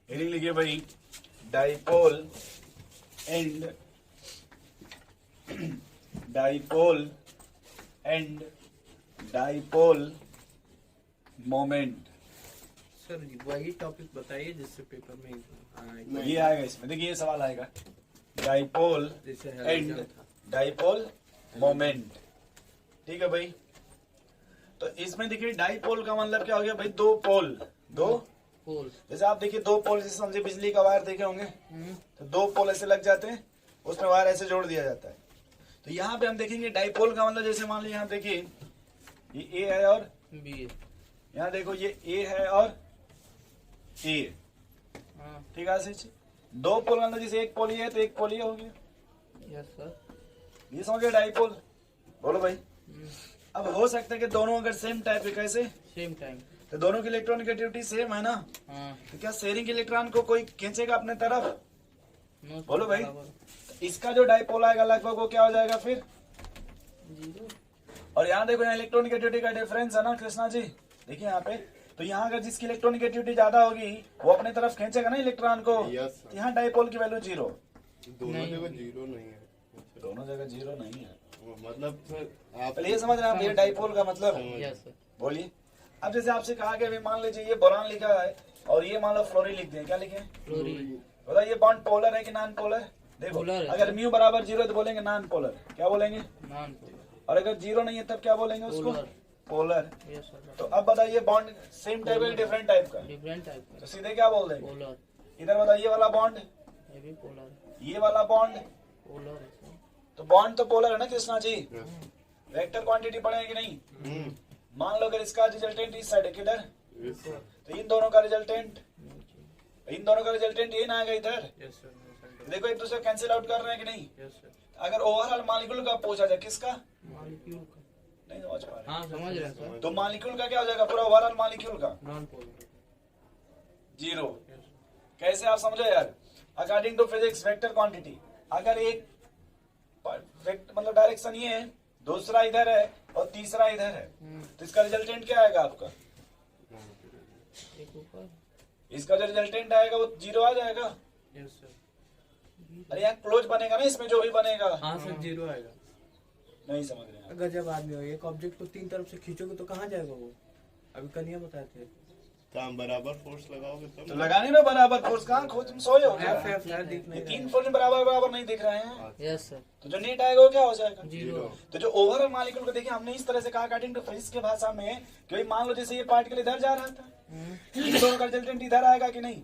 Heading लिखिए भाई, dipole and dipole and dipole moment. Sir वही टॉपिक बताइए जिससे पेपर में ये आएगा इसमें, देखिए ये सवाल आएगा, डाइपोल जैसे एंड डाइपोल मोमेंट। ठीक है भाई, तो इसमें देखिए डाइपोल का मतलब क्या हो गया भाई, दो पोल, दो पोल। जैसे आप देखिए दो पोल, जैसे समझे बिजली का वायर देखे होंगे, तो दो पोल ऐसे लग जाते हैं, उसमें वायर ऐसे जोड़ दिया जाता है। तो यहाँ पे हम देखेंगे डाइपोल का मतलब, जैसे मान लीजिए यहाँ देखिए ये ए है और बी। यहाँ देखो ये ए है और ए, ठीक है। दो पोल का मतलब जैसे एक पोल ये है तो एक पोल ये हो गया। Yes sir. ये समझ गए डाइपोल, बोलो भाई। अब हो सकता है कि दोनों अगर सेम टाइप है, कैसे, सेम टाइम, तो दोनों की इलेक्ट्रॉनिगेटिविटी सेम है ना, तो क्या शेयरिंग इलेक्ट्रॉन को कोई खींचेगा अपने तरफ, बोलो भाई। तो इसका जो डाइपोल आएगा लगभग वो क्या हो जाएगा फिर, जीरो। और यहाँ देखो यहाँ इलेक्ट्रॉनिगेटिविटी का डिफरेंस है ना कृष्णा जी, देखिए यहाँ पे, तो यहाँ अगर जिसकी इलेक्ट्रॉनिगेटिविटी ज्यादा होगी वो अपने तरफ खींचेगा ना इलेक्ट्रॉन को। यहाँ डाइपोल की वैल्यू जीरो, दोनों जगह जीरो नहीं है, दोनों जगह जीरो नहीं है, मतलब सर आप ये समझ रहे हैं आप, ये डाइपोल का मतलब, यस सर। बोलिए। अब जैसे आपसे कहा कि मान लीजिए ये बोरान लिखा है और ये मान लो फ्लोरीन लिख दिया, क्या लिखे, फ्लोरीन। बताइए ये बॉन्ड पोलर है कि नॉन पोलर, देखो पोलर है। अगर म्यू बराबर जीरो तो बोलेंगे नॉन पोलर, क्या बोलेंगे, नॉन पोलर। और अगर जीरो नहीं है तब क्या बोलेंगे उसको, पोलर। पोलर। Yes sir. तो अब बताइए बॉन्ड सेम टाइप है डिफरेंट टाइप का, डिफरेंट टाइप का। तो सीधे क्या बोल देंगे, पोलर। इधर बताइए ये वाला बॉन्ड, ये भी पोलर है। ये वाला बॉन्ड, पोलर है सर। तो बॉन्ड तो पोलर है ना कृष्णा जी। वेक्टर क्वांटिटी पढ़ेंगे कि नहीं, मान लो अगर इसका रिजल्टेंट इस साइड है, किधर, तो इन दोनों का रिजल्टेंट, इन दोनों का रिजल्टेंट ये ना आएगा इधर, यस सर। देखो एक दूसरे कैंसिल आउट कर रहे हैं कि नहीं। Yes sir. अगर ओवरऑल मॉलिक्यूल का पूछा जाए, किसका, मॉलिक्यूल का। नहीं समझ पा रहे, हाँ समझ रहे हैं सर। तो मॉलिक्यूल का क्या हो जाएगा, पूरा ओवरऑल मॉलिक्यूल का नॉन पोलर। जीरो। कैसे आप समझो यार, according to physics vector quantity, अगर एक मतलब डायरेक्शन ये है, दूसरा इधर है और तीसरा इधर है, तो इसका रिजल्टेंट क्या आएगा आपका, एक ऊपर। इसका जो रिजल्टेंट आएगा वो जीरो आ जाएगा। Yes sir. अरे यहाँ क्लोज बनेगा ना, इसमें जो भी बनेगा, हाँ सर जीरो आएगा। नहीं समझ रहे हैं। अगर जब आदमी हो एक ऑब्जेक्ट को तीन तरफ से खींचोगे तो कहाँ जाएगा वो, अभी कन्या बताए थे। काम बराबर फोर्स लगाओगे तब तो लगाने ना बराबर फोर्स, कहाँ खो तुम सोए हो क्या, एफ यार दिख ये नहीं तीन फोर्स बराबर बराबर नहीं दिख रहे हैं, यस सर। तो जो नेट आएगा वो क्या हो जाएगा, जीरो। तो जो ओवरऑल मॉलिक्यूल को देखिए हमने इस तरह से कहा अकॉर्डिंग टू फिजिक्स के भाषा में, कि भाई मान लो जैसे ये पार्टिकल इधर जा रहा था, इन दोनों का रिजल्टेंट इधर आएगा कि नहीं,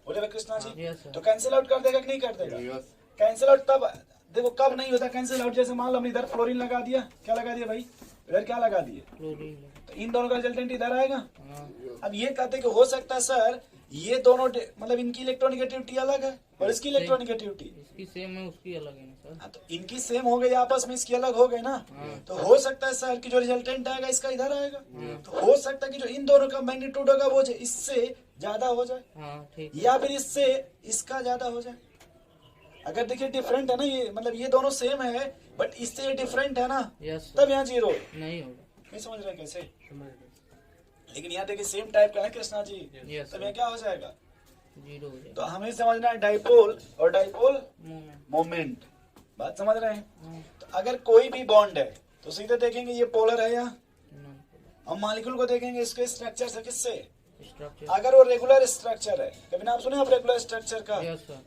बोले कृष्णा जी, यस सर। तो कैंसिल आउट कर देगा कि नहीं कर देगा, यस कैंसिल आउट तब देखो कब नहीं होता कैंसिल आउट, जैसे मान लो हमने इधर फ्लोरीन लगा दिया, क्या लगा दिया भाई, इधर क्या लगा दिए, क्लोरीन। तो इन दोनों का रिजल्टेंट इधर आएगा। हाँ। अब ये कहते हैं कि हो सकता है सर ये दोनों मतलब इनकी इलेक्ट्रॉनिगेटिविटी अलग है और इसकी इलेक्ट्रॉनिगेटिविटी, इसकी सेम है उसकी अलग है ना सर। हाँ, तो इनकी सेम हो गई आपस में, इसकी अलग हो गई ना, तो हो सकता है सर कि जो रिजल्टेंट आएगा इसका इधर आएगा, तो हो सकता है कि जो इन दोनों का मैग्नीट्यूड होगा वो इससे ज्यादा हो जाए, हाँ ठीक। या फिर इससे इसका ज्यादा हो जाए। अगर देखिए डिफरेंट है ना ये, मतलब ये दोनों सेम है बट इससे ये डिफरेंट है ना, यस तब यहाँ जीरो, नहीं होगा। नहीं समझ रहे कैसे, समझ रहे। लेकिन यहाँ देखिए सेम टाइप का है कृष्णा जी, यस तब यहाँ क्या हो जाएगा, जीरो हो जाएगा। तो हमें समझना है डाइपोल और डाइपोल मोमेंट। मोमेंट, बात समझ रहे हैं। तो अगर कोई भी बॉन्ड है तो सीधे देखेंगे ये पोलर है या, नॉन पोलर। हम मॉलिक्यूल को देखेंगे इसके स्ट्रक्चर से, किससे, स्ट्रक्चर। अगर वो रेगुलर स्ट्रक्चर है, कभी नाम सुने आप रेगुलर स्ट्रक्चर का, यस सर।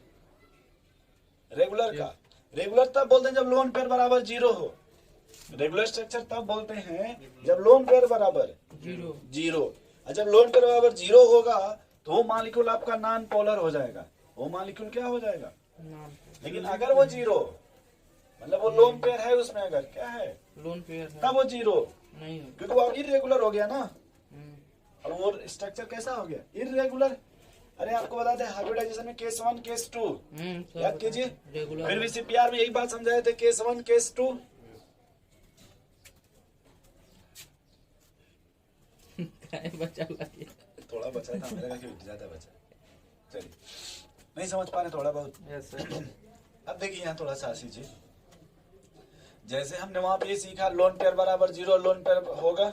रेगुलर का, रेगुलर तब बोलते हैं जब लोन पेयर बराबर जीरो हो, रेगुलर स्ट्रक्चर तब बोलते हैं जब लोन पेयर बराबर जीरो। जीरो, और जब लोन पेयर बराबर जीरो होगा तो वो मॉलिक्यूल आपका नॉन पोलर हो जाएगा, वो मॉलिक्यूल क्या हो जाएगा, नॉन पोलर। लेकिन अगर वो जीरो मतलब वो लोन पेयर है उसमें अगर क्या है, लोन पेयर है। तब वो जीरो, नहीं होगा। क्योंकि वो इरेगुलर हो गया ना, और वो स्ट्रक्चर कैसा हो गया, इरेगुलर। अरे आपको बता दें हाइब्रिडाइजेशन में केस 1 केस 2 याद कीजिए, रेगुलर। फिर भी सीपीआर में यही बात समझाए थे, केस 1 केस 2। बचा लगे। थोड़ा बचा था मेरे का, ज्यादा बचा, चलिए नहीं समझ पा रहे थोड़ा बहुत। Yes sir. अब देखिए यहाँ थोड़ा सा कीजिए, जैसे हमने वहां पे ये सीखा लोन पेयर बराबर जीरो, लोन पेयर होगा,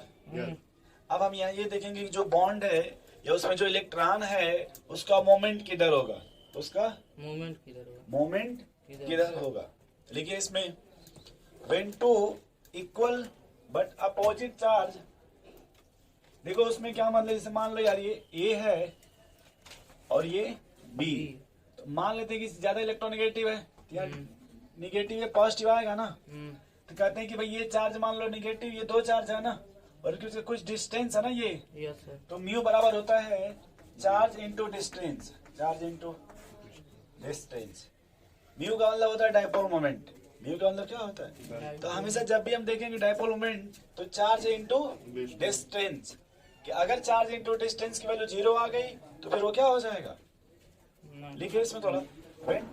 अब हम यहाँ ये देखेंगे कि जो बॉन्ड है या उसमें जो इलेक्ट्रॉन है उसका मोमेंट किधर होगा, उसका मोमेंट किधर होगा? मोमेंट किधर? किधर होगा। लिखिए इसमें when two equal but opposite charge, देखो उसमें क्या मतलब, जैसे मान लो यार ये A है और ये B, तो मान लेते हैं कि ज्यादा इलेक्ट्रोनेगेटिव है, तो यार निगेटिव या पॉजिटिव आएगा ना, तो कहते हैं कि भाई ये चार्ज मान लो निगेटिव, ये दो चार्ज है ना, और क्योंकि कुछ डिस्टेंस है ना ये, यस सर। तो म्यू बराबर होता है charge into distance, charge into distance. Mu का मतलब होता है डायपोल मोमेंट। म्यू का मतलब क्या होता है, तो हमेशा जब भी हम देखेंगे डायपोल मोमेंट तो चार्ज इनटू डिस्टेंस, कि अगर चार्ज इनटू डिस्टेंस की वैल्यू 0 आ गई तो फिर वो क्या हो जाएगा, लिखिए इसमें थोड़ा, when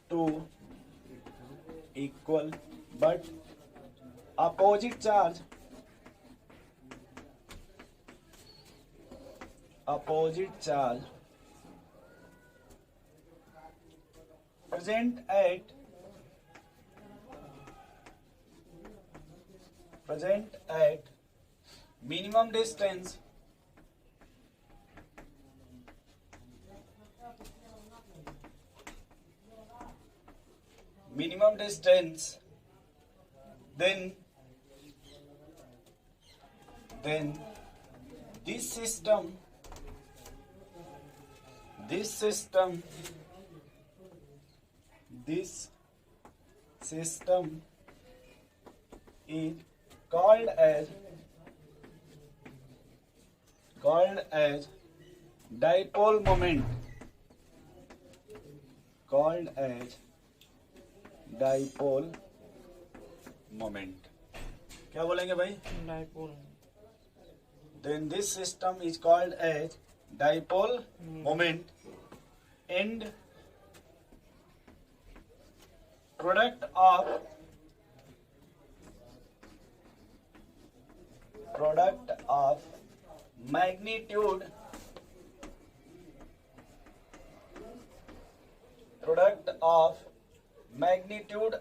two equal but opposite charge present at minimum distance then this system is called as dipole moment, क्या बोलेंगे भाई, dipole. then this system is called as dipole moment and product of magnitude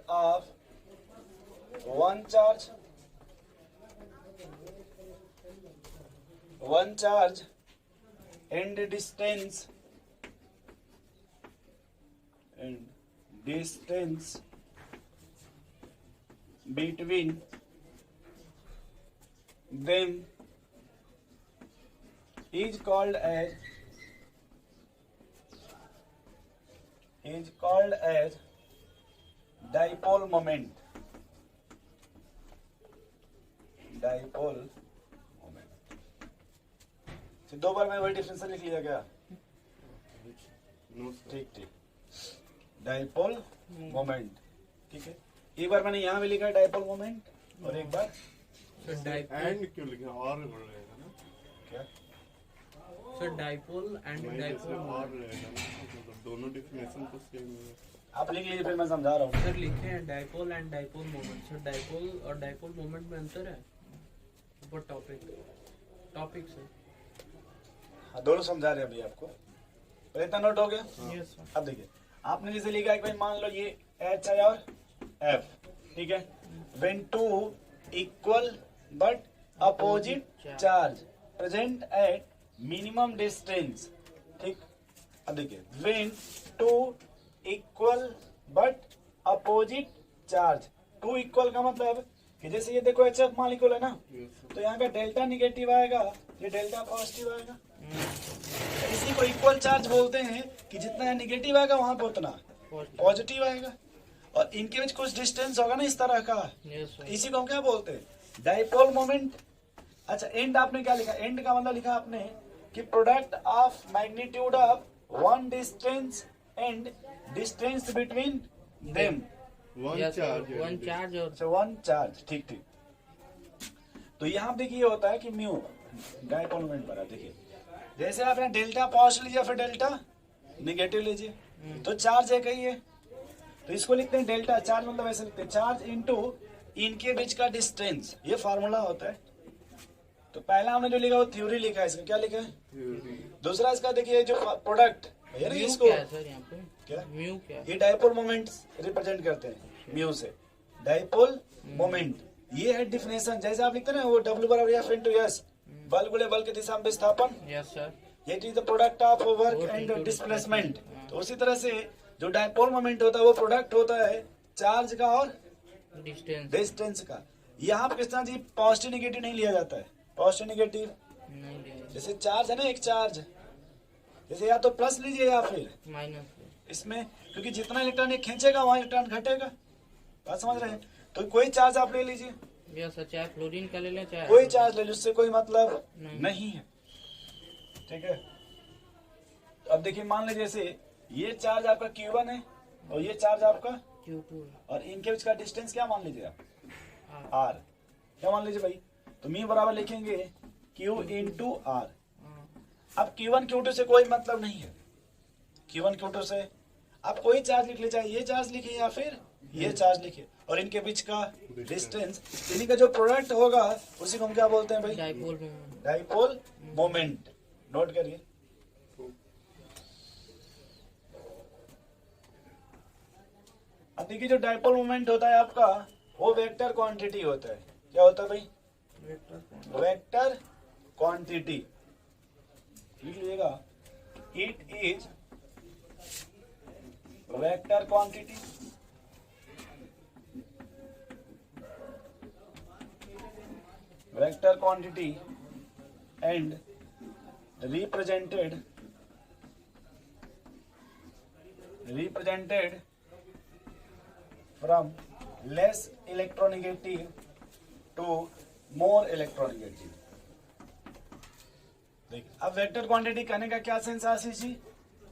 of one charge and distance between them is called as dipole moment. दो बार में वही difference लिख लिया गया, ठीक, डायपोल मोमेंट, ठीक है। एक बार मैंने यहाँ भी लिखा है डायपोल मोमेंट, और एक बार एंड क्यों लिखा, और रहेगा ना क्या, सर डायपोल एंड नहीं, डायपोल जैसे और रहेगा ना, मतलब दोनों डेफिनेशन तो सेम है। आप लिख लीजिए, फिर मैं समझा रहा हूँ। सर लिखे हैं dipole and dipole moment. Sir dipole और डायपोल मोमेंट में अंतर है, ऊपर टॉपिक सर। हाँ, दोनों समझा रहे हैं अभी आपको, पर इतना नोट हो गया। Yes sir. अब देखिए आपने जैसे लिखा है कि भाई मान लो ये H है और F, ठीक है, when two equal but opposite charge present at minimum distance, ठीक। अब देखिए when two equal but opposite charge, two equal का मतलब कि जैसे ये देखो HF मॉलिक्यूल है ना, तो यहाँ का डेल्टा निगेटिव आएगा, ये डेल्टा पॉजिटिव आएगा, इसी को इक्वल चार्ज बोलते हैं कि जितना निगेटिव आएगा वहां पे उतना पॉजिटिव आएगा, और इनके बीच कुछ डिस्टेंस होगा ना इस तरह का, इसी को हम क्या बोलते हैं, डायपोल मोमेंट। अच्छा, एंड आपने क्या लिखा, एंड का मतलब लिखा आपने कि product of magnitude of one distance and distance between them, one charge और वन चार्ज, ठीक। तो यहाँ देखिए ये होता है कि म्यू डायपोल मोमेंट बना, देखिए जैसे आपने डेल्टा पॉजिटिव लीजिए फिर डेल्टा निगेटिव लीजिए, तो चार्ज है कही है, तो इसको लिखते हैं डेल्टा चार्ज, मतलब ऐसे लिखते हैं चार्ज इनटू इनके बीच का डिस्टेंस, ये फार्मूला होता है। तो पहला हमने जो लिखा वो थ्योरी लिखा है, इसका क्या लिखा है, दूसरा इसका देखिए जो प्रोडक्ट है इसको क्या है सर यहाँ पे, क्या म्यू क्या है? ये डायपोल मोमेंट रिप्रेजेंट करते हैं म्यू से, डायपोल मोमेंट ये है डिफिनेशन। जैसे आप लिखते हैं ना वो W बराबर F इंटू एस, बल गुणे बल के दिशा में विस्थापन, yes sir. It is the product of work Work and into displacement. displacement। तो उसी तरह से जो डायपोल मोमेंट होता है वो प्रोडक्ट होता है चार्ज का और डिस्टेंस डिस्टेंस का। यहाँ पे कृष्णा जी पॉजिटिव निगेटिव नहीं लिया जाता है, पॉजिटिव निगेटिव नहीं दिया, जैसे चार्ज है ना, एक चार्ज जैसे या तो प्लस लीजिए या फिर माइनस इसमें, क्योंकि जितना इलेक्ट्रॉन ये खींचेगा वहाँ इलेक्ट्रॉन घटेगा। बात समझ रहे हैं? तो कोई चार्ज आप ले लीजिए, यस सर, चाहे फ्लोरीन का ले लें चाहे कोई चार्ज ले लीजिए, उससे कोई मतलब नहीं। नहीं है। ठीक है, अब देखिए मान लीजिए जैसे ये चार्ज आपका Q1 है और ये चार्ज आपका, Q2 और इनके बीच का डिस्टेंस क्या मान लीजिए आप, हाँ। R। क्या मान लीजिए भाई, तो मी बराबर लिखेंगे Q इंटू R। अब Q1 Q2 से कोई मतलब नहीं है, Q1 Q2 से आप कोई चार्ज लिख लीजिए, ये चार्ज लिखिए या फिर ये चार्ज लिखिए, और इनके बीच का डिस्टेंस, इन्हीं का जो प्रोडक्ट होगा उसी को हम क्या बोलते हैं भाई, dipole moment. Dipole moment. Note करिए। अब देखिए जो डाइपोल मोमेंट होता है आपका वो वेक्टर क्वांटिटी होता है। क्या होता है भाई, वेक्टर क्वांटिटी। लिख लीजिएगा, it is vector quantity. Vector quantity and represented from less electronegative to more electronegative। देखिए अब वेक्टर क्वांटिटी कहने का क्या सेंस है आशीष जी,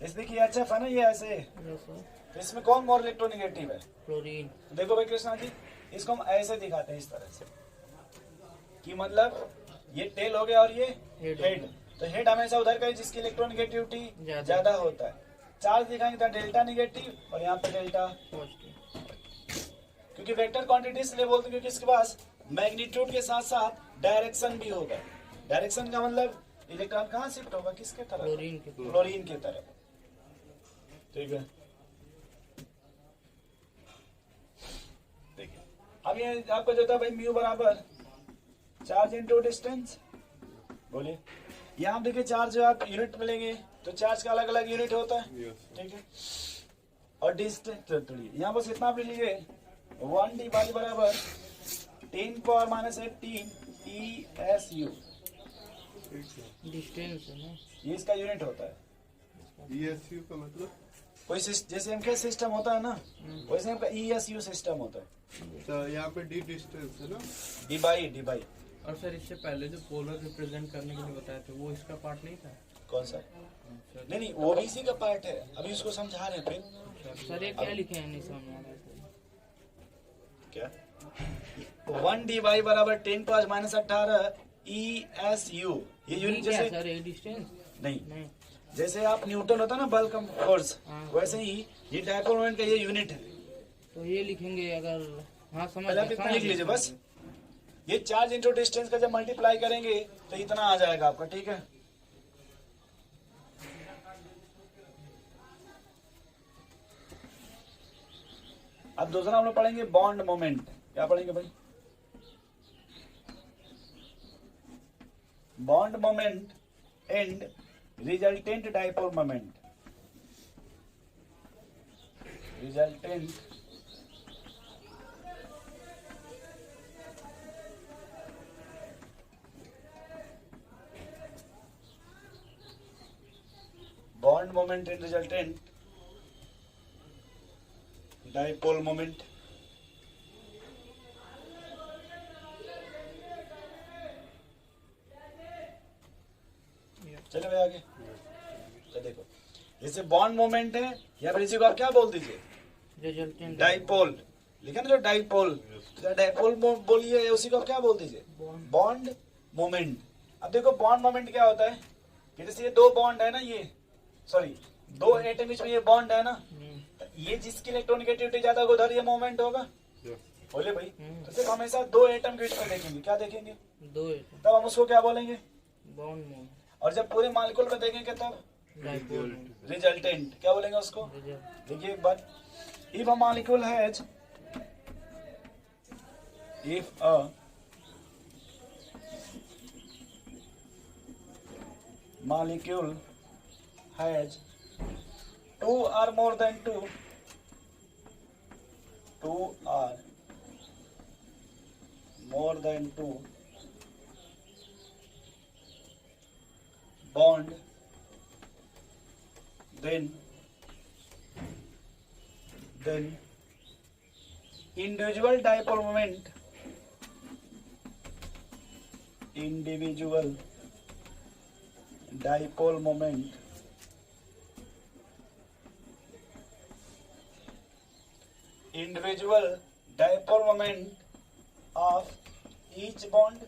इस देखिए HF है ना, ये ऐसे है, यस सर, तो इसमें कौन मोर इलेक्ट्रोनेगेटिव है, फ्लोरीन। देखो भाई कृष्णा जी, इसको हम ऐसे दिखाते हैं इस तरह से कि मतलब ये टेल हो गया और ये Head। हेड, तो हेड हमेशा उधर का है जिसकी इलेक्ट्रोनेगेटिविटी ज्यादा। ज्यादा होता है। चार्ज दिखाएंगे तो डेल्टा नेगेटिव और यहाँ पे डेल्टा, पॉजिटिव। क्योंकि वेक्टर क्वांटिटी इसलिए बोलते हैं क्योंकि इसके पास मैग्नीट्यूड के साथ साथ डायरेक्शन भी होगा। डायरेक्शन का मतलब इलेक्ट्रॉन कहाँ शिफ्ट होगा, किसके तरफ, फ्लोरीन के फ्लोरीन की तरफ। ठीक है, देखिए अब ये आपका जो था भाई म्यू बराबर चार्ज इंटू डिस्टेंस। बोलिए, यहाँ देखिए चार्ज जो आप यूनिट मिलेंगे तो चार्ज का अलग अलग यूनिट होता है। Yes. ठीक है, और डिस्टेंस यहाँ बस इतना आप लीजिए 1d वाली बराबर 10⁻18 ESU, डिस्टेंस है ना। ये इसका यूनिट होता है। ESU का मतलब कोई जैसे इनका सिस्टम होता है ना, वैसे इनका ESU सिस्टम होता है, अच्छा यहाँ पे D डिस्टेंस है ना। D by. और सर इससे पहले जो पोलर रिप्रेजेंट करने के लिए बताए थे वो इसका पार्ट नहीं था कौन सा, सर? नहीं वो भी इसी का पार्ट है, अभी उसको समझा रहे हैं फिर। सर ये क्या लिखे हैं, नहीं समझ आ रहा है क्या 1d बाई बराबर 10⁻18 ESU, ये यूनिट क्या जैसे सर, ये डिस्टेंस नहीं, नहीं। जैसे आप न्यूटन होता है ना बल का फोर्स, हाँ। वैसे ही ये डायपोल मोमेंट का ये यूनिट है। तो ये लिखेंगे अगर, हाँ समझ पहले आप इतना लिख लीजिए बस, ये चार्ज इंटू डिस्टेंस का जब मल्टीप्लाई करेंगे तो इतना आ जाएगा आपका। ठीक है, अब दूसरा हम लोग पढ़ेंगे बॉन्ड मोमेंट। क्या पढ़ेंगे भाई, bond moment and resultant dipole moment. Resultant bond moment and resultant dipole moment। चलो भाई आगे, तो देखो जैसे बॉन्ड मोमेंट है या फिर इसी को आप क्या बोल दीजिए, रिजल्टेंट डाइपोल। लिखा ना जो डाइपोल, तो डाइपोल बोलिए, उसी को आप क्या बोल दीजिए, बॉन्ड मोमेंट। अब देखो बॉन्ड मोमेंट क्या होता है कि जैसे ये दो बॉन्ड है ना, ये सॉरी दो एटम बीच में ये बॉन्ड है ना, ये जिसकी इलेक्ट्रोनेगेटिविटी ज्यादा होगा उधर ये मोमेंट होगा। बोले भाई, तो सिर्फ हमेशा दो एटम के बीच में देखेंगे, क्या देखेंगे, दो तब हम उसको क्या बोलेंगे, बॉन्ड मोमेंट। और जब पूरे मालिक्यूल में देखेंगे तब डाइपोल रिजल्टेंट क्या बोलेंगे उसको। रिजल्ट। देखिए एक बार, if a molecule has if a molecule has two or more than two or more than two bond, then individual dipole moment of each bond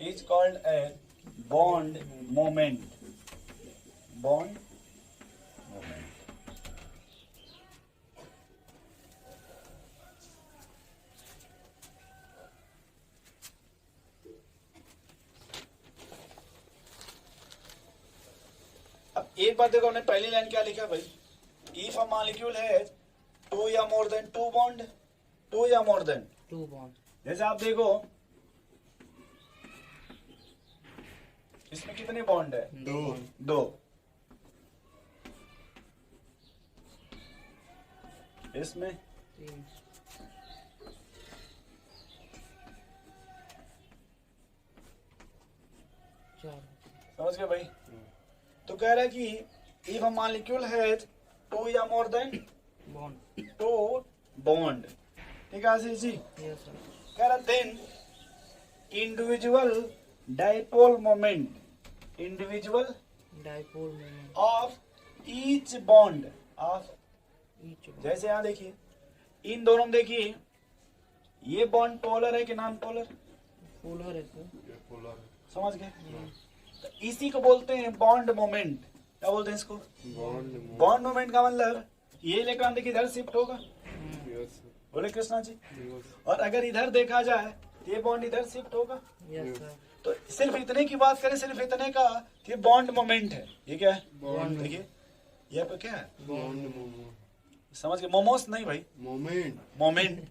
is called as bond moment. अब एक बात देखो, हमने पहली line क्या लिखा भाई, if a molecule है टू या more than two bond, two या मोर देन टू बॉन्ड, जैसे आप देखो इसमें कितने बॉन्ड है, दो। इसमें तीन, चार, समझ गए भाई। तो कह रहा है कि इफ अ मॉलिक्यूल है टू या more than bond, two bond, ठीक है आशीष जी। यस सर, कह रहा then individual dipole moment dipole moment of each bond each bond, जैसे यहाँ देखिए इन दोनों में देखिए, ये बॉन्ड पोलर है कि नॉन पोलर, पोलर है सर, ये पोलर है। समझ गए। तो इसी को बोलते हैं बॉन्ड मोमेंट। क्या बोलते हैं इसको, बॉन्ड मोमेंट का मतलब ये इलेक्ट्रॉन देखिए इधर शिफ्ट होगा, यस बोले कृष्णा जी, यस और अगर इधर देखा जाए तो ये बॉन्ड इधर शिफ्ट होगा। यस सर, तो सिर्फ इतने की बात करें, सिर्फ इतने का कि ये बॉन्ड मोमेंट है। ये क्या है, बॉन्ड देखिए ये आपका क्या है, बॉन्ड समझ गए, मोमोस नहीं भाई, मोमेंट मोमेंट।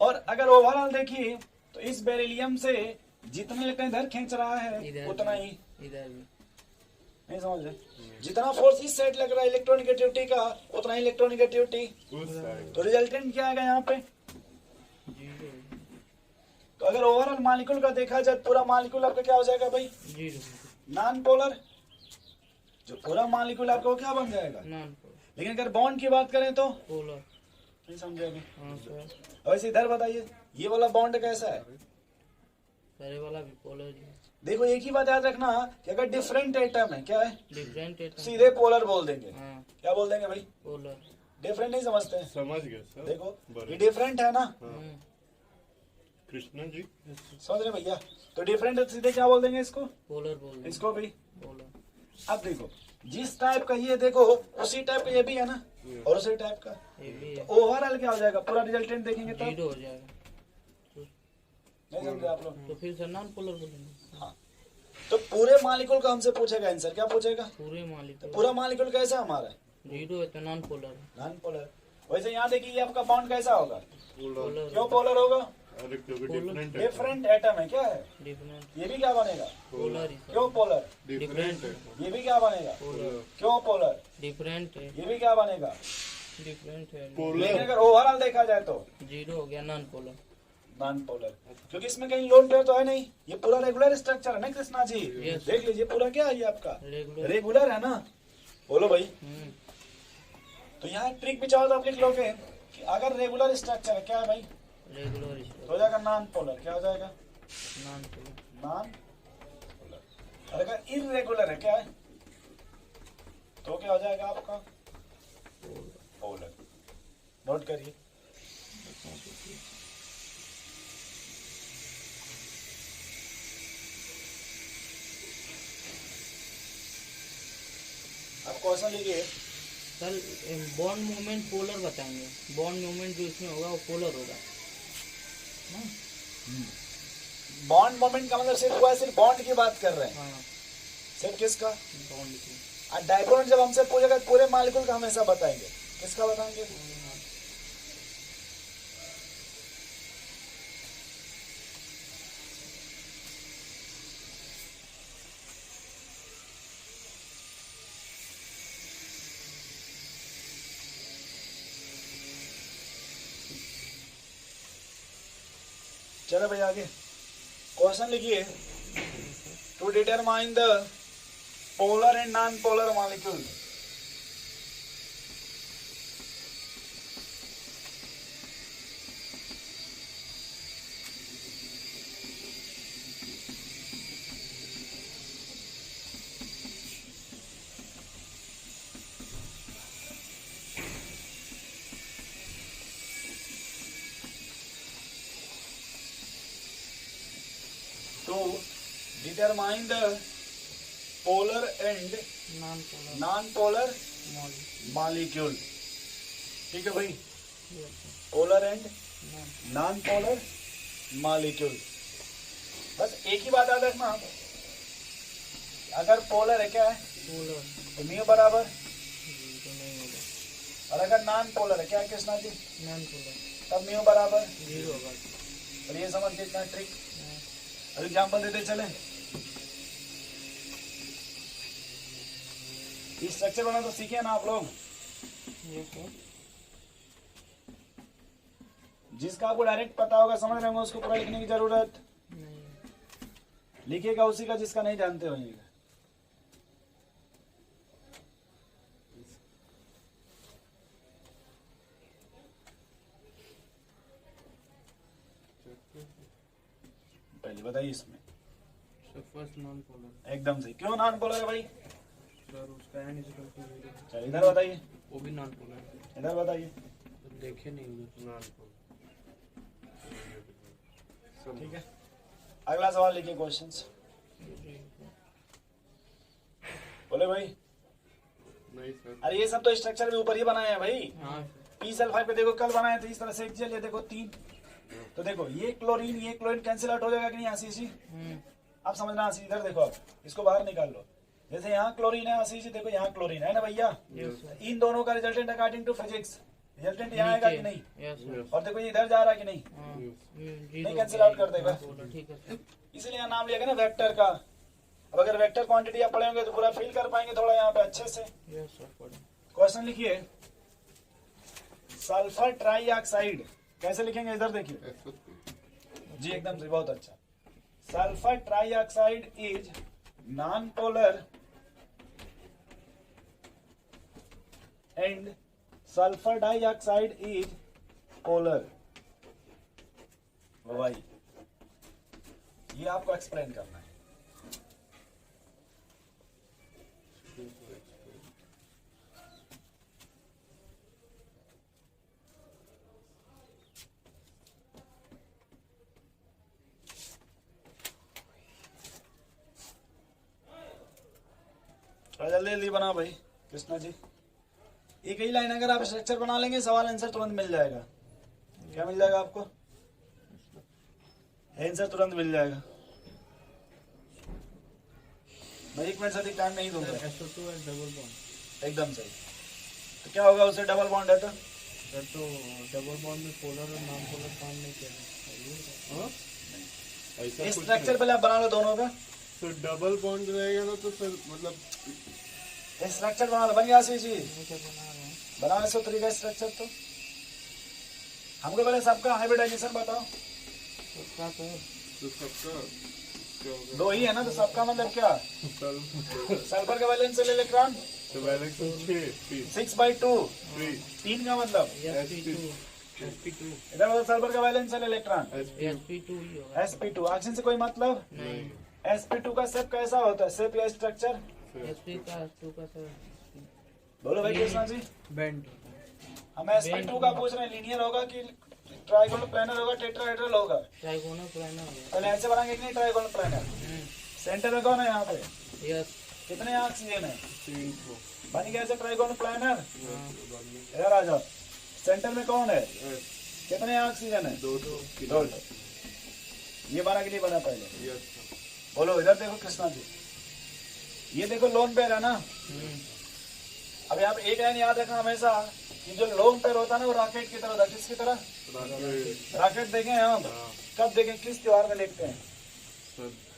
और अगर ओवरऑल देखिए तो इस बेरिलियम से जितने इलेक्ट्रॉन इधर खींच रहा है इधर उतना ही, इधर भी, नहीं समझ रहे, जितना फोर्स इस साइड लग रहा है इलेक्ट्रोनिगेटिविटी का उतना ही इलेक्ट्रोनिगेटिविटी। उस साइड तो रिजल्टेंट क्या आएगा यहाँ पे। जीरो, तो अगर ओवरऑल मॉलिक्यूल का देखा जाए, पूरा मॉलिक्यूल आपका क्या हो जाएगा भाई, जीरो, नॉन पोलर। जो पूरा मॉलिक्यूल आपका वो क्या बन जाएगा, नॉन पोलर, लेकिन अगर बॉन्ड की बात करें तो पोलर, नहीं समझे अभी। हाँ सर, वैसे इधर बताइए ये वाला बॉन्ड कैसा है, पहले वाला भी पोलर ही है, देखो एक ही बात याद रखना कि अगर डिफरेंट एटम है, क्या है, डिफरेंट एटम, सीधे पोलर बोल देंगे। हाँ क्या बोल देंगे भाई, पोलर, डिफरेंट नहीं समझते हैं। समझ गए सर। देखो ये बराबर। डिफरेंट है ना, हम्म, कृष्णा जी समझ रहे भैया। तो डिफरेंट सीधे क्या बोल देंगे इसको, पोलर बोल दो, इसको भी। पोलर, अब देखो जिस टाइप का ये देखो उसी टाइप का ये भी है ना, और उसी टाइप का। ये भी है, ओवरऑल क्या हो जाएगा, पूरा रिजल्टेंट देखेंगे तब। जीरो हो जाएगा, नहीं समझे आप लोग। तो फिर सर नॉन पोलर बोलेंगे, हाँ, तो पूरे मॉलिक्यूल का हमसे पूछेगा आंसर, क्या पूछेगा, पूरे मालिक पूरा मॉलिक्यूल कैसा हमारा है, जीरो है तो नॉन पोलर, नॉन पोलर। वैसे यहाँ देखिए ये आपका बॉन्ड कैसा होगा, पोलर। पोलर, क्यों पोलर होगा, अरे क्योंकि पोलर। डिफरेंट है। डिफरेंट एटम है, क्या है, डिफरेंट, ये भी क्या बनेगा, पोलर ही क्यों सर, पोलर, डिफरेंट है। ये भी क्या बनेगा, पोलर, क्यों पोलर, डिफरेंट है, ये भी क्या बनेगा। डिफरेंट है, लेकिन पोलर अगर ओवरऑल देखा जाए तो जीरो हो गया नॉन पोलर, नॉन पोलर, क्योंकि इसमें कहीं लोन पेयर तो है नहीं, ये पूरा रेगुलर स्ट्रक्चर है ना कृष्णा जी। Yes. देख लीजिए पूरा क्या है ये आपका, रेगुलर, रेगुलर है ना, बोलो भाई। तो यहाँ ट्रिक भी चाहो तो आप लिख लोगे कि अगर रेगुलर स्ट्रक्चर है, क्या है भाई, रेगुलर तो हो जाएगा नॉन पोलर। क्या हो जाएगा, नॉन पोलर, नॉन पोलर। और अगर इरेगुलर है, क्या है, तो क्या हो जाएगा आपका पोलर। नोट करिए। अब क्वेश्चन लिखिए, सर बॉन्ड मूवमेंट पोलर बताएंगे, बॉन्ड मूवमेंट जो इसमें होगा वो पोलर होगा ना, बॉन्ड मोमेंट का मतलब सिर्फ हुआ है, सिर्फ बॉन्ड की बात कर रहे हैं, हाँ सिर्फ किसका। बॉन्ड की, डाइपोल जब हमसे पूछेगा पूरे मालिक्यूल का हमेशा बताएंगे, किसका बताएंगे? चलो भाई आगे क्वेश्चन लिखिए। To determine the polar and non polar molecule. To determine the polar and non-polar non-polar molecule। ठीक है भाई, polar and non polar molecule. बस एक ही बात याद रखना, अगर पोलर है क्या है polar तो म्यू बराबर, तो नहीं होगा, और अगर नॉन पोलर है क्या है कृष्णा जी, non-polar तब म्यू बराबर 0 होगा। और ये समझ के इतना ट्रिक। और एग्जाम्पल देते चले। स्ट्रक्चर बना तो सीखे ना आप लोग, ये तो जिसका आपको डायरेक्ट पता होगा समझ रहे होंगे उसको पूरा लिखने की जरूरत नहीं, लिखेगा उसी का जिसका नहीं जानते होंगे। पहले बताइए इसमें सर फर्स्ट non-polar एकदम सही। क्यों नॉन पोलर है भाई? सर उसका n = 0, चलिए इधर बताइए, वो भी non-polar है, इधर बताइए। तो देखे नहीं उधर। ठीक है, अगला सवाल लिखिए क्वेश्चंस। बोले भाई, नहीं सर, अरे ये सब तो स्ट्रक्चर भी ऊपर ही बनाए हैं भाई। हाँ पी सल्फाइड पे देखो कल बनाए थे इस तरह से, ये देखो 3, तो देखो ये क्लोरीन कैंसिल आउट हो जाएगा कि नहीं आशीष जी? आप समझना आशीष, इधर देखो, आप इसको बाहर निकाल लो। जैसे यहाँ क्लोरीन है आशीष जी, देखो यहाँ क्लोरीन है ना भैया, इन दोनों का resultant according to physics resultant यहाँ आएगा कि नहीं? यस सर, और देखो ये इधर जा रहा है कि नहीं? नहीं कैंसिल आउट कर देगा, ठीक है सर। इसलिए यहाँ नाम लिया गया ना वेक्टर का। अब अगर वेक्टर क्वांटिटी आप पढ़े होंगे तो पूरा फील कर पाएंगे थोड़ा यहाँ पे अच्छे से। यस सर, पढ़े। क्वेश्चन लिखिए, सल्फर ट्राइऑक्साइड कैसे लिखेंगे? इधर देखिए जी, एकदम से, बहुत अच्छा। Sulphur trioxide is non polar and sulphur dioxide is polar. भाई ये आपको एक्सप्लेन करना है। जल्दी जल्दी बनाओ भाई कृष्णा जी। एक ही लाइन अगर आप स्ट्रक्चर बना लेंगे सवाल आंसर तुरंत मिल जाएगा। क्या मिल जाएगा आपको? आंसर तुरंत मिल जाएगा। मैं 1 मिनट से अधिक टाइम नहीं दूंगा। SO2 है डबल बॉन्ड, एकदम सही। तो क्या होगा उससे डबल बॉन्ड है तो? सर तो डबल बॉन्ड में पोलर और नॉन पोलर काम नहीं किया। ऐसा इस कुछ स्ट्रक्चर पहले आप बना लो दोनों का। तो डबल बॉन्ड रहेगा ना, तो सर मतलब स्ट्रक्चर बना लो, बन गया आशीष जी। नहीं क्या बना रहे हैं? बनाओ SO3 का स्ट्रक्चर। तो हमको पहले सबका हाइब्रिडाइजेशन बताओ। उसका तो तो सबका क्या होगा? 2 ही है ना, तो सबका मतलब क्या? सर सल्फर का वैलेंस इलेक्ट्रॉन तो वैलेंसी 6 6/2, 3 3 का मतलब SP2 इधर मतलब सल्फर का वैलेंस इलेक्ट्रॉन SP2 ही होगा। sp2। ऑक्सीजन से कोई मतलब? नहीं, sp2 का शेप कैसा होता है? शेप या स्ट्रक्चर? SP का S2 का सर बोलो भाई कृष्णा जी। बेंड हम sp2 का पूछ रहे हैं, लीनियर होगा कि ट्राइगोनल प्लेनर होगा, टेट्राहेड्रल होगा? ट्राइगोनल प्लानर होगा। पहले ऐसे बनाएंगे कि नहीं ट्राइगोनल प्लेनर? सेंटर में कौन है यहाँ पे? यस, कितने ऑक्सीजन है? 3 को बन गया ऐसे ट्राइगोनल प्लेनर। हाँ, इधर आ जाओ, सेंटर में कौन है? S कितने ऑक्सीजन है? 2 दो। ये बना कि नहीं बना? पहले यस बोलो, इधर देखो कृष्णा जी। ये देखो लोन पेयर है ना। अभी आप एक लाइन याद रखना हमेशा कि जो लोन पेयर होता है ना वो रॉकेट की तरह होता है। किसकी तरह? रॉकेट देखें हम कब देखें, किस त्योहार में देखते हैं?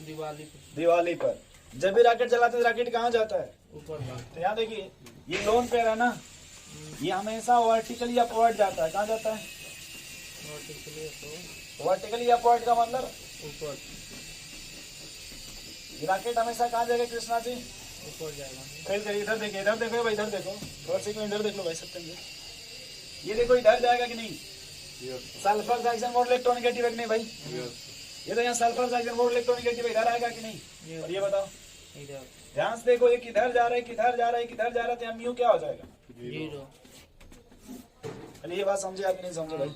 दिवाली पे दिवाली पर। जब भी रॉकेट जलाते हैं रॉकेट कहाँ जाता है? ऊपर जाता तो यहाँ देखिए ये लोन पेयर है ना, ये हमेशा वर्टिकली अपवर्ड जाता है। कहाँ जाता है? वर्टिकली तो वर्टिकली अपवर्ड का मतलब ऊपर ये रॉकेट हमेशा कहाँ जाएगा कृष्णा जी? ऊपर जाएगा। फेल करिए। इधर देखिए, इधर देखो भाई, इधर देखो थोड़ा सी, इधर देख लो भाई सत्येंद्र। ये देखो इधर जाएगा कि नहीं? सल्फर रिएक्शन मोड इलेक्ट्रोनेगेटिव है कि नहीं भाई? ये तो यहाँ सल्फर रिएक्शन मोड इलेक्ट्रोनेगेटिव इधर आएगा कि नहीं? और ये बताओ, इधर ध्यान से देखो, ये किधर जा रहा है, किधर जा रहा है, किधर जा रहा है, तो यहाँ म्यू क्या हो जाएगा? 0। ये बात समझे आप नहीं समझे भाई?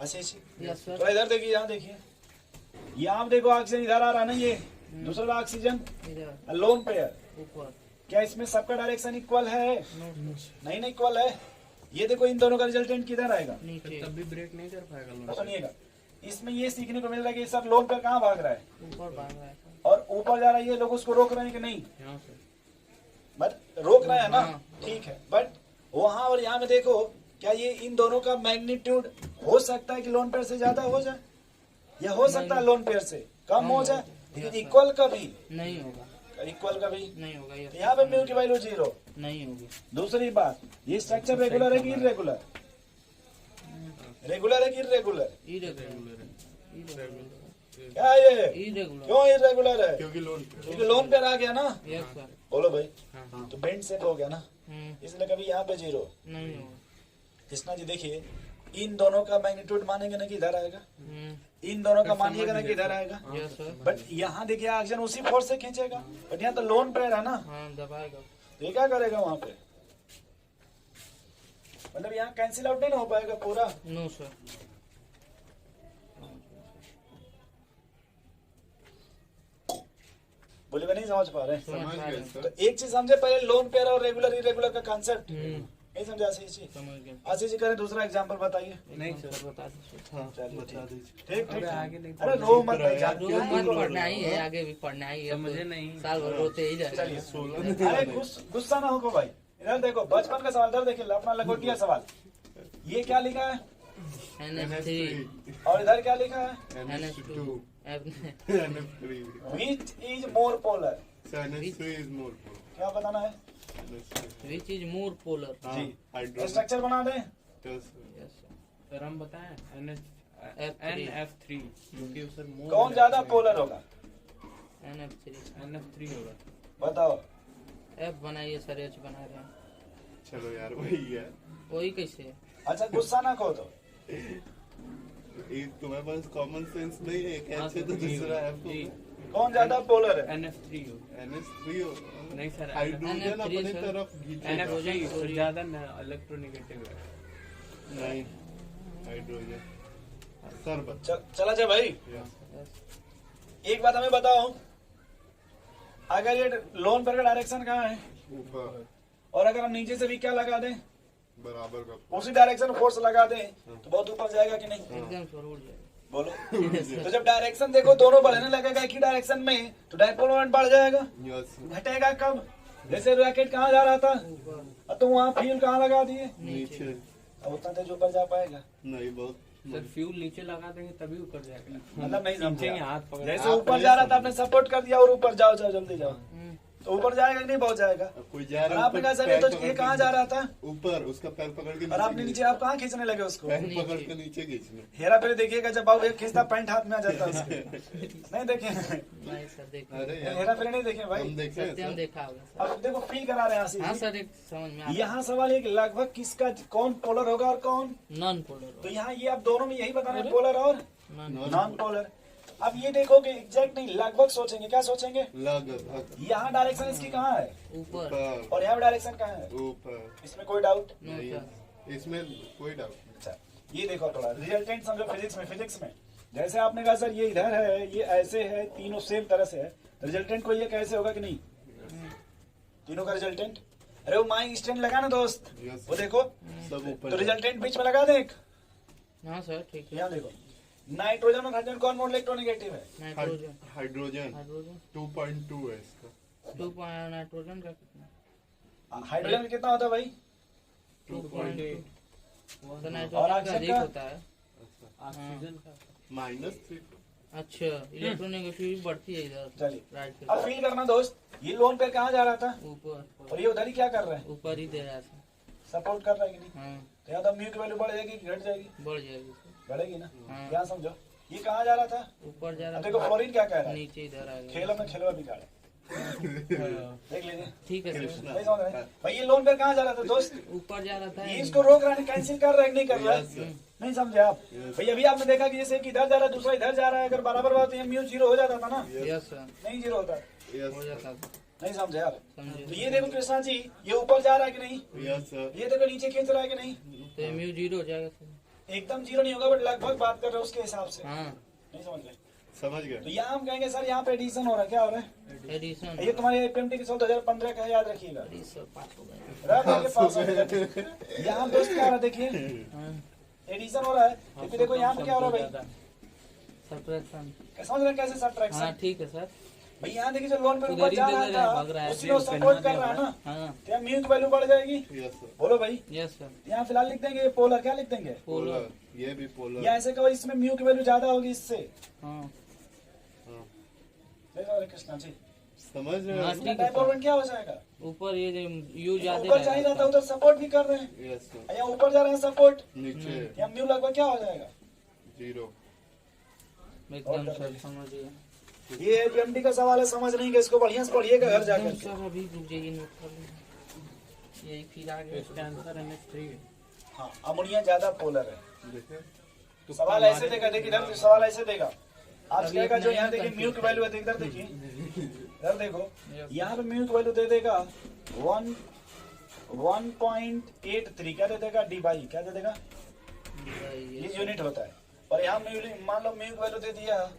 आशीष यस सर। तो इधर देखिए, यहाँ देखिए, ये आप देखो ऑक्सीजन इधर आ रहा है ना, ये दूसरा ऑक्सीजन इधर लोन पेयर। ऊपर क्या इसमें सबका डायरेक्शन इक्वल है? नहीं नहीं इक्वल है। ये देखो इन दोनों का रिजल्टेंट किधर आएगा? नीचे तब भी ब्रेक नहीं कर पाएगा तो लोन। सुनिएगा, इसमें ये सीखने को मिल रहा है कि ये सब लोन पेयर कहाँ भाग रहा है ऊपर भाग रहा है और ऊपर जा रहा है। ये लोग उसको रोक रहे हैं कि नहीं? यहाँ से। बट रोक रहे हैं ना, हाँ। ठीक है। बट वहां और यहाँ में देखो, क्या ये इन दोनों का मैग्नीट्यूड हो सकता है कि लोन पेयर से ज्यादा हो जाए, या हो सकता है लोन पेयर से कम हो जाए? लेकिन इक्वल कभी नहीं होगा, इक्वल कभी नहीं होगा। ये यहाँ पे म्यू की वैल्यू 0 नहीं होगी। दूसरी बात, ये स्ट्रक्चर रेगुलर है कि इरेगुलर? रेगुलर है कि इरेगुलर? इरेगुलर क्या ये? इरेगुलर क्यों इरेगुलर है? क्योंकि क्योंकि लोन पेयर आ गया ना। Yes sir. बोलो भाई, हाँ तो बेंड सेट हो गया ना, इसलिए कभी यहाँ पे 0। नहीं होगा। कृष्णा जी देखिए, इन दोनों का मैग्नीट्यूड मानेंगे ना कि इधर आएगा, इन दोनों का मानिएगा ना कि इधर आएगा। Yes sir. बट यहाँ देखिए ऑक्सीजन उसी फोर्स से खींचेगा, बट यहाँ तो लोन पेयर है ना, हाँ दबाएगा। तो ये क्या करेगा वहां पे? मतलब यहाँ कैंसिल आउट नहीं ना हो पाएगा पूरा। No sir. बोले नहीं समझ पा रहे हैं? समझ पा रहे हैं तो सर। एक चीज समझे पहले, लोन पेयर और रेगुलर इरेगुलर का कॉन्सेप्ट नहीं समझे आशीष जी? समझ गए। आशीष जी करें दूसरा एग्जाम्पल बताइए। नहीं सर बता दीजिए। चलिए बता ठीक दीजिए। ठीक ठीक। आगे नहीं अरे रो मत भाई, जो मत पढ़ना ही है, आगे भी पढ़ना ही है। समझे नहीं। साल भर रोते ही जाएगा। चलिए, अरे गुस्सा ना हो भाई। इधर देखो बचपन का सवाल, इधर देखिए अपना लंगोटिया सवाल। ये क्या लिखा है NH3 और इधर क्या लिखा है? NH2 F- NF3 which is more polar? so NH3 is more polar. क्या बताना है NH3 which is more polar? हाँ, जी। hydrogen स्ट्रक्चर बना दें। plus Yes sir. सर हम बताएं F3 NF3 क्योंकि सर मोर कौन ज्यादा पोलर होगा? NF3 NF3 होगा। बताओ। F बनाइए सर, H बना रहे हैं। चलो यार वही है। वही कैसे है? अच्छा गुस्सा ना खो तो। एक तुम्हारे पास कॉमन सेंस नहीं है, कैसे तो दूसरा है जी कौन ज्यादा पोलर है? NF3 होगा। NH3 हो नहीं सर हाइड्रोजन NF3 अपनी सर। तरफ खींचेगा। NF3 सर ज्यादा इलेक्ट्रोनेगेटिव है। नहीं हाइड्रोजन सर बता चला जाए भाई। Yes. एक बात हमें बताओ, अगर ये लोन पर का डायरेक्शन कहाँ है ऊपर और अगर हम नीचे से भी क्या लगा दें, बराबर का उसी डायरेक्शन फोर्स लगा दें, तो बहुत ऊपर जाएगा कि नहीं? एकदम सर उड़ जाएगा। बोलो। तो जब डायरेक्शन देखो दोनों बढ़ने लगेगा एक ही डायरेक्शन में, तो डायपोल मोमेंट बढ़ जाएगा। यस घटेगा कब? जैसे रॉकेट कहाँ जा रहा था ऊपर और तुम वहाँ फ्यूल कहाँ लगा दिए, नीचे अब उतना तेज ऊपर जा पाएगा? नहीं बहुत सर फ्यूल नीचे लगा देंगे तभी ऊपर जाएगा। मतलब नहीं नीचे ही समझे। हाथ पकड़ जैसे ऊपर जा रहा था आपने सपोर्ट कर दिया और ऊपर जाओ जाओ जल्दी जाओ, तो ऊपर जाएगा कि नहीं? बहुत जाएगा। अब कोई जा और रहा है आपने ऊपर, कहा सर पैर ये तो पकड़ ये के कहाँ जा रहा था ऊपर उसका पैर पकड़ के और आपने नीचे आप कहाँ खींचने लगे उसको? पैर पकड़ के नीचे खींचने हेरा फेरी देखिएगा, जब बाबू एक खींचता पैंट हाथ में आ जाता है उसके। नहीं देखे? नहीं सर देखा। अरे यार हेरा फेरी नहीं देखे भाई? हम देखे हैं सत्यम सर। देखा होगा सर। अब देखो फील करा रहे हैं हाँ आशीष सर एक समझ में जी। आता यहाँ सवाल है कि लगभग किसका कौन पोलर होगा और कौन, नॉन पोलर तो यहाँ ये आप दोनों में यही बताना है, पोलर और नॉन नॉन पोलर। अब ये देखो कि एग्जैक्ट नहीं, लगभग सोचेंगे। क्या सोचेंगे? लगभग यहाँ डायरेक्शन इसकी कहाँ है ऊपर ऊपर और यहाँ डायरेक्शन कहाँ है, ऊपर इसमें कोई डाउट नो नहीं सर। इसमें कोई डाउट नहीं। अच्छा ये देखो थोड़ा रिजल्टेंट समझो फिजिक्स में जैसे आपने कहा सर ये इधर है, ये ऐसे है, तीनों सेम तरह से है, रिजल्टेंट को ये कैसे होगा कि नहीं? तीनों का रिजल्टेंट, अरे वो माई स्टैंड लगा ना दोस्त, Yes. वो देखो, सब ऊपर तो रिजल्टेंट बीच में लगा दे एक। हाँ सर ठीक है। यहाँ देखो नाइट्रोजन और हाइड्रोजन कौन मोड इलेक्ट्रोनेगेटिव है? नाइट्रोजन हाइड्रोजन हाइड्रोजन 2.2 है इसका 2 नाइट्रोजन का कितना? हाइड्रोजन में कितना होता है भाई? 2.8 तो और नाइट्रोजन का ऑक्सीजन अधिक का? होता है। ऑक्सीजन का -3 अच्छा इलेक्ट्रोनेगेटिविटी बढ़ती है इधर चलिए राइट अब फील करना दोस्त, ये लोन पे कहाँ जा रहा था ऊपर और ये उधर ही क्या कर रहा है? ऊपर ही दे रहा था। सपोर्ट कर रहा है कि नहीं? हाँ तो यहाँ तो म्यू की वैल्यू बढ़ जाएगी कि घट जाएगी? बढ़ जाएगी सर। बढ़ेगी ना। हाँ। यहाँ समझो ये कहाँ जा रहा था? ऊपर जा अब रहा देखो था फ्लोरीन क्या कह रहा है, नीचे इधर आ गया। खेलों में खेलवा बिगाड़े। देख लीजिए ठीक है सर नहीं समझ रहे भाई, ये लोन पे कहाँ जा रहा था दोस्त? ऊपर जा रहा था। ये इसको रोक रहा है, कैंसिल कर रहा है कि नहीं कर रहा Yes, sir. है? नहीं समझे आप भाई? अभी आपने देखा कि जैसे कि इधर जा रहा है दूसरा इधर जा रहा है, अगर बराबर बात है म्यू जीरो हो जाता था ना, यस सर नहीं जीरो होता। Yes, हो sir. जाता था। नहीं समझे आप? तो समझे ये देखो कृष्णा जी, ये ऊपर जा रहा है कि नहीं? Yes, sir. ये देखो नीचे खींच रहा है कि नहीं? तो म्यू 0 हो जाएगा सर। एकदम जीरो नहीं होगा बट लगभग बात कर रहे हो उसके हिसाब से। हाँ नहीं समझ रहे? समझ तो गए. यहाँ हम कहेंगे सर यहाँ पे एडिशन हो रहा है, क्या हो रहा है? एडिशन ये तुम्हारे PMT के साल 2015 का है, याद रखिएगा। सर पास हो गए। रब के पास हो गया। यहाँ दोस्त क्या हो रहा है देखिए, हाँ एडिशन हो रहा है, क्योंकि देखो यहाँ पे क्या हो रहा है भाई, सब्ट्रैक्शन। समझ रहे हैं कैसे हाँ सब्ट्रैक्शन? ठीक है सर। भाई यहाँ देखिए जो लोन पे उधर ऊपर ही जा दे रहा रहा है, भाग रहा था है। उसी को सपोर्ट कर रहा है ना, हाँ तो यहाँ म्यू की वैल्यू बढ़ जाएगी। Yes, sir. बोलो भाई, यस सर। यहाँ फिलहाल लिख देंगे पोलर, क्या लिख देंगे? पोलर। Polar. ये भी polar. या ऐसे कहो इसमें म्यू की वैल्यू ज्यादा होगी इससे। हाँ हाँ. देखो हरे कृष्णा जी, समझ रहे हाँ, हो? ठीक है डाइपोल मोमेंट क्या हो जाएगा? ऊपर ये यू ज्यादा ऊपर जा ही रहा था, उधर सपोर्ट भी कर रहे हैं, Yes, sir. यहाँ ऊपर जा रहे हैं सपोर्ट, नीचे यहाँ म्यू लगभग क्या हो जाएगा? 0. एकदम सर समझ गया। ये PMT का सवाल है, समझ नहीं कि इसको बढ़िया से पढ़िएगा घर जाकर के। सर अभी रुक जाइए नोट कर लेंगे। यही फिर आ गया। इसका आंसर NH3 है। हाँ अमोनिया ज्यादा पोलर है। देखे? सवाल ऐसे देगा, देखिए इधर सवाल ऐसे देगा, आप कहेगा जो यहाँ देखिए म्यू की वैल्यू है, इधर देखिए, इधर देखो यहाँ पे म्यू की वैल्यू दे देगा 1.83, क्या दे देगा? डी बाई, क्या दे देगा? ये यूनिट होता है। और यहाँ मान लो म्यू की वैल्यू दे दिया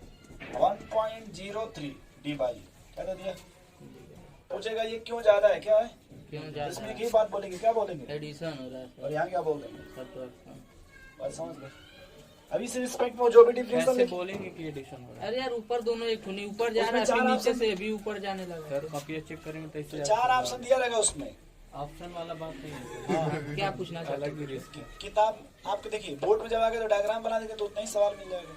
1.03 डी बाई, क्या दे दिया? पूछेगा ये क्यों ज्यादा है, क्या है क्यों ज्यादा इसमें? है? की बात बोलेंगे, क्या बोलेंगे? एडिशन हो रहा है और सर। यहाँ क्या बोल देंगे? सब्ट्रैक्शन। बात समझ गए? अभी से रिस्पेक्ट में जो भी डिफरेंस कैसे है बोलेंगे कि एडिशन हो रहा है? अरे यार ऊपर दोनों एक ठुनी ऊपर जा उसमें रहा है, चार फिर नीचे option- से भी ऊपर जाने लगा। सर कॉपी चेक करेंगे तो इससे चार ऑप्शन दिया रहेगा उसमें। ऑप्शन वाला बात नहीं है। हाँ, क्या पूछना चाहते अलग ही रिस्क है। किताब आपके देखिए बोर्ड में जब आगे तो डायग्राम बना देंगे तो उतना ही सवाल मिल जाएगा।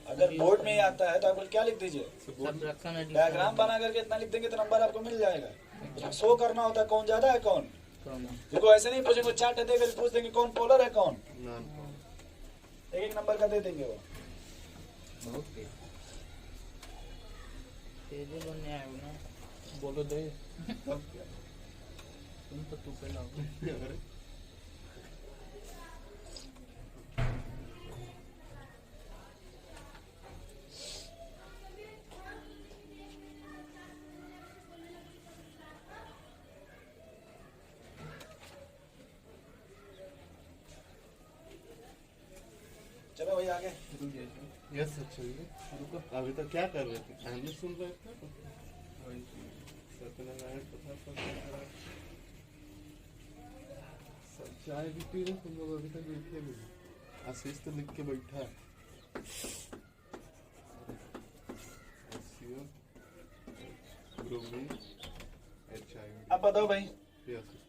अगर बोर्ड में ही आता है तो आप क्या लिख दीजिए, सब्ट्रैक्शन एडिशन। डायग्राम बना करके इतना लिख देंगे तो नंबर आपको मिल जाएगा। उसमें शो करना होता है कौन ज्यादा है कौन। देखो ऐसे नहीं पूछेंगे, चार्ट देकर पूछ देंगे कौन पोलर है कौन, एक एक नंबर का दे देंगे वो। तेजे बनने आए हो ना। बोलो दे, तुम तो तू पहला हो। चलो भाई आगे। यस चलिए. अभी तक क्या कर रहे थे? हमने सुन रहे थे. सत्यनारायण प्रसाद चाय भी पी रहे तुम लोग, अभी तक बैठे भी. आशीष तो लिख के बैठा है. अब बताओ भाई,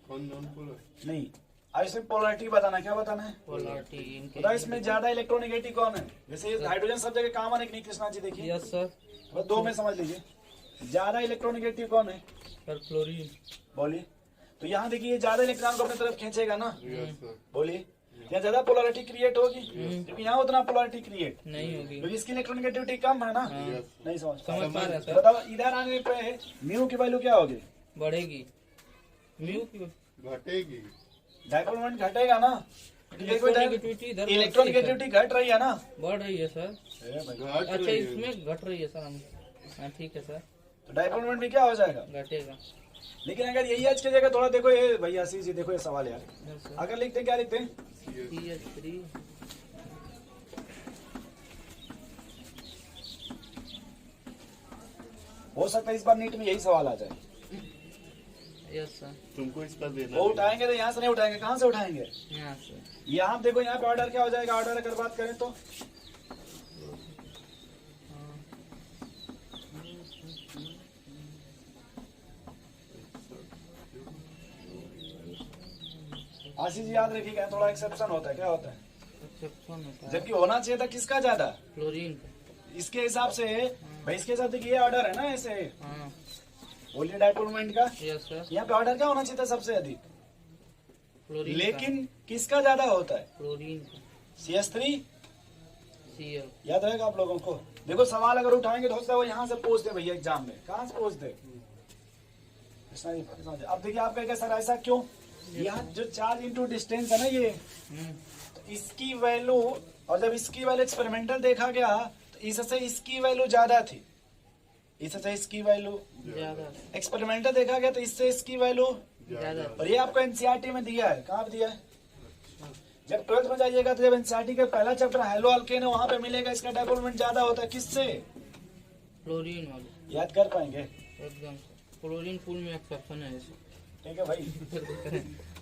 कौन नॉन पोलर? नहीं अब इसमें पोलरिटी बताना, क्या बताना है? पोलरिटी इनके। बताओ इसमें ज्यादा इलेक्ट्रोनेगेटिव कौन है? जैसे हाइड्रोजन सब जगह कॉमन है कि नहीं कृष्णा जी? देखिए यस सर। बस दो में समझ लीजिए, ज्यादा इलेक्ट्रोनेगेटिव कौन है? Sir chlorine. बोलिए। तो यहाँ देखिए ये ज्यादा इलेक्ट्रॉन को अपनी तरफ खींचेगा ना, यस सर. बोलिए। यहाँ ज्यादा पोलरिटी क्रिएट होगी, क्योंकि यहाँ उतना पोलरिटी क्रिएट, नहीं होगी। क्योंकि इसकी इलेक्ट्रोनेगेटिविटी कम है ना। यस. नहीं समझ समझ पा रहे हैं सर। बताओ इधर आने पे म्यू की वैल्यू क्या होगी? बढ़ेगी। म्यू की घटेगी. डाइपोल मोमेंट घटेगा ना, क्योंकि देखो इलेक्ट्रोनेगेटिविटी इधर इलेक्ट्रोनेगेटिविटी घट रही है ना। बढ़ रही है सर। घट अच्छा रही है. इसमें घट रही है सर हम। हाँ ठीक है सर, तो डाइपोल मोमेंट भी क्या हो जाएगा? घटेगा। लेकिन अगर यही एच की जगह थोड़ा देखो, ये भैया आशीष जी देखो ये सवाल यार, यस सर। अगर लिखते क्या लिखते हैं? CH3 हो सकता है इस बार नीट में यही सवाल आ जाए। Yes sir. तुमको इसका देना. वो उठाएंगे तो यहाँ से नहीं उठाएंगे, कहाँ से उठाएंगे? यहाँ से यहाँ देखो यहाँ पे ऑर्डर क्या हो जाएगा, ऑर्डर अगर बात करें तो आशीष जी याद रखिएगा, थोड़ा एक्सेप्शन होता है, क्या होता है, एक्सेप्शन होता है जबकि होना चाहिए था किसका ज्यादा, क्लोरीन का। इसके हिसाब से भाई, इसके हिसाब से ये ऑर्डर है ना ऐसे, हाँ बोलिए डायपोल मोमेंट का, यस सर, यहाँ पे ऑर्डर क्या होना चाहिए था सबसे अधिक, क्लोरीन लेकिन किसका ज्यादा होता है, क्लोरीन का CH3। Cl। याद रहेगा आप लोगों को। देखो सवाल अगर उठाएंगे तो हो सकता है वो यहाँ से पूछ दे भैया एग्जाम में, कहाँ से पूछ दे। अब देखिए आप कहेंगे सर ऐसा क्यों, यहाँ जो चार्ज इनटू डिस्टेंस है ना ये, तो इसकी वैल्यू, और जब इसकी वैल्यू एक्सपेरिमेंटल देखा गया तो इससे इसकी वैल्यू ज्यादा थी, इससे इसकी वैल्यू, ज्यादा एक्सपेरिमेंटल देखा गया तो इससे इसकी वैल्यू, ज्यादा और ये आपको एनसीईआरटी में दिया है, कहाँ पे दिया है, जब 12th में जाइएगा तो जब एनसीईआरटी का पहला चैप्टर हेलो अल्केन है वहां पे मिलेगा, इसका डायपोल मोमेंट ज्यादा होता है किससे, क्लोरीन वाले याद कर पाएंगे, एकदम से। क्लोरीन फुल में एक्सेप्शन है ऐसे। ठीक है भाई।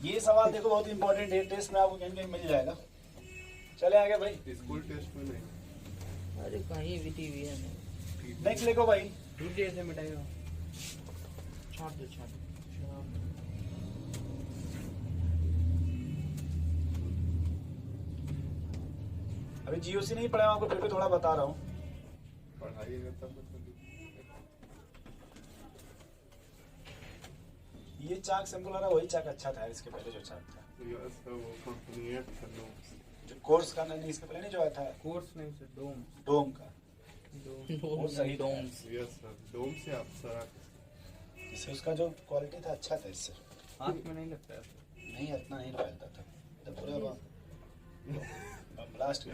ये सवाल देखो बहुत इंपॉर्टेंट है, टेस्ट में आपको कहीं कहीं मिल जाएगा। चले आगे भाई, स्कूल टेस्ट में नहीं। अरे कहीं भी टीवी है नहीं। नेक्स्ट लिखो भाई, टूटी ऐसे मिटाएगा। छाट दो छाट दो। अभी जीओसी नहीं पढ़ा आपको, फिर भी थोड़ा बता रहा हूँ। पढ़ाइएगा तब मतलब ये चाक से हमको लग रहा है वही चाक अच्छा था इसके पहले जो चाक था, यस वो कंपनी है चलो। जो कोर्स का नहीं, इसके पहले नहीं जो आया था कोर्स नहीं सर, डोम। डोम का, डोम वो सही था। डोम्स। यस सर, डोम से आप सर इससे उसका जो क्वालिटी था अच्छा था, इससे हाथ में नहीं लगता है। नहीं इतना नहीं फैलता था, तो पूरा ब्लास्ट कर।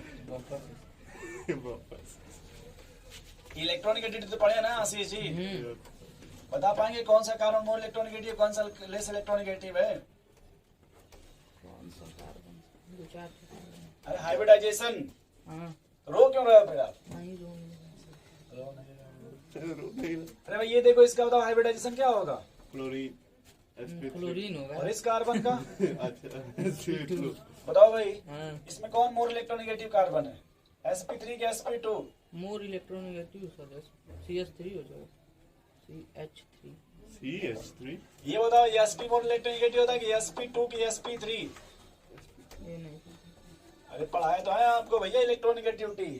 वापस इलेक्ट्रॉनिक एडिटिव तो पढ़े ना आशीष जी, हम्म। बता पाएंगे कौन सा कार्बन मोर इलेक्ट्रॉनिक, कौन सा लेस इलेक्ट्रॉनिक है। कौन सा कार्बन? दो चार। अरे हाइब्रिडाइजेशन, हाँ रो क्यों रहे हो फिर आप, नहीं रो रो नहीं नहीं। अरे भाई ये देखो, इसका बताओ हाइब्रिडाइजेशन क्या होगा, क्लोरीन sp3 क्लोरीन होगा। और इस कार्बन का अच्छा sp2 बताओ भाई, हाँ इसमें कौन मोर इलेक्ट्रोनेगेटिव कार्बन है, sp3 के sp2, more electronegative sir CH3 हो जाएगा, CH3। CH3 ये बताओ ये sp मोर इलेक्ट्रोनेगेटिव होता है कि sp2 की sp3, ये नहीं, अरे पढ़ाए तो है आपको भैया इलेक्ट्रोनेगेटिविटी,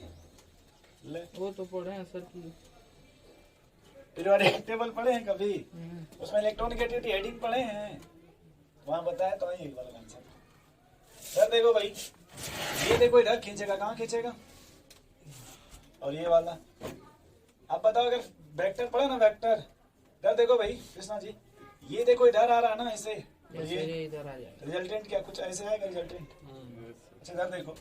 ले वो तो पढ़े हैं सर की। पीरियोडिक टेबल पढ़े हैं कभी, हम्म। उसमें इलेक्ट्रोनेगेटिविटी हेडिंग पढ़े हैं, वहां बताया तो है ये वाला आंसर। सर देखो भाई, ये देखो इधर खींचेगा, कहाँ खींचेगा, और ये वाला, अब बताओ अगर वेक्टर पढ़े ना वेक्टर, इधर देखो भाई कृष्णा जी, ये देखो इधर आ रहा है ना ऐसे, और जैसे ये ये इधर आ जाएगा। रिजल्टेंट क्या कुछ ऐसे आएगा रिजल्टेंट, अच्छा इधर देखो,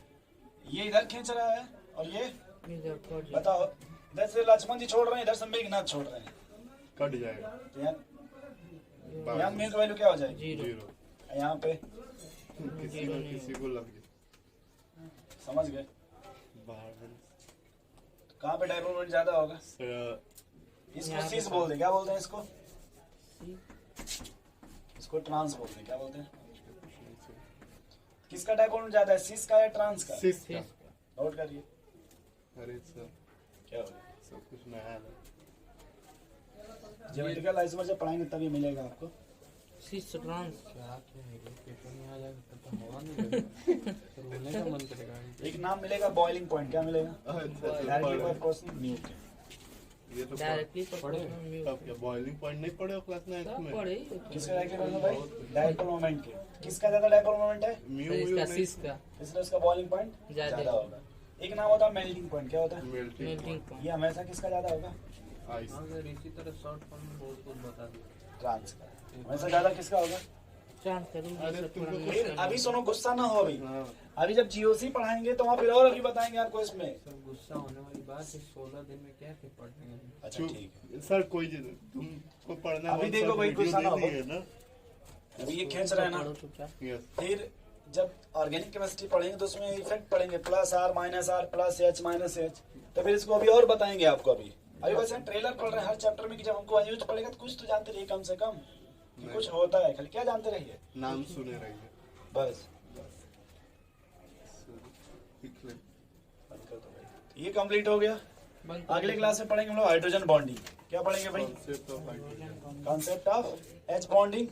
ये इधर खींच रहा है और ये इधर कट जाएगा। बताओ, इधर से लक्ष्मण जी छोड़ रहे हैं, इधर से मेघनाथ छोड़ रहे हैं, कट जाएगा तो यहाँ मिल्क वैल्यू क्या हो जाएगी, जीरो। जीरो। यहाँ पे किसी को लग गया समझ गए, बाहर कहाँ पे डायपोल मोमेंट ज्यादा होगा, सर इसको यहाँ पे सीस बोल दे, क्या बोलते हैं इसको, C। इसको ट्रांस बोलते हैं, क्या बोलते हैं, किसका डायपोल मोमेंट ज्यादा है, सीस का या ट्रांस का, सिक्स C। नोट करिए अरे सर क्या होगा, सब कुछ नया है ज्योमेट्रिकल आइसोमर जब पढ़ाएंगे तभी मिलेगा आपको। C trans. क्या क्या है ये पेपर में आ जाएगा तब तो हवा नहीं लगेगा, रोने का मन करेगा। एक नाम मिलेगा बॉइलिंग पॉइंट, क्या मिलेगा, डायरेक्टली अच्छा प्रोपोर्शनल म्यू के, ये तो डायरेक्टली पढ़े? तब क्या बॉइलिंग पॉइंट नहीं पढ़े हो क्लास 9 सब में पढ़े। किसका डायरेक्टली बोलना भाई, डायपोल मोमेंट के, किसका ज्यादा डायपोल मोमेंट है, म्यू इसका सिस का इसलिए उसका बॉइलिंग पॉइंट ज्यादा ज्यादा होगा। एक नाम होता है मेल्टिंग पॉइंट, क्या होता है, मेल्टिंग मेल्टिंग पॉइंट। ये हमेशा किसका ज्यादा होगा, आइस अगर इसी तरह शॉर्ट फॉर्म में बहुत कुछ बता दिया। ट्रांस का, हमेशा ज्यादा किसका होगा। चांस करूंगी अरे सर तुमको थोड़ा फिर मिस अभी सुनो, गुस्सा ना हो अभी, हाँ अभी जब जीओसी पढ़ाएंगे तो वहाँ फिर और अभी बताएंगे आपको इसमें। सर गुस्सा होने वाली बात है, 16 दिन में क्या क्या पढ़ने हैं। अच्छा ठीक है, सर कोई तुमको पढ़ना अभी है, देखो भाई, वीडियो गुस्सा ना दे हो। दी है ना अभी ये खींच रहा है ना, पढ़ो चुपचाप। यस फिर जब ऑर्गेनिक केमिस्ट्री पढ़ेंगे तो उसमें इफेक्ट पढ़ेंगे, plus R minus R plus H minus H, तो फिर इसको अभी और बताएंगे आपको। अभी बस हम ट्रेलर पढ़ रहे हैं हर चैप्टर में कि जब हमको यूज पड़ेगा तो कुछ तो जानते रहिए कम से कम कि कुछ होता है, खाली क्या जानते रहिए नाम सुने रहिए बस। सीख ले बंद कर दो भाई, ये कंप्लीट हो गया। बंद अगले क्लास में पढ़ेंगे हम लोग हाइड्रोजन बॉन्डिंग, क्या पढ़ेंगे भाई, concept of hydrogen concept of H bonding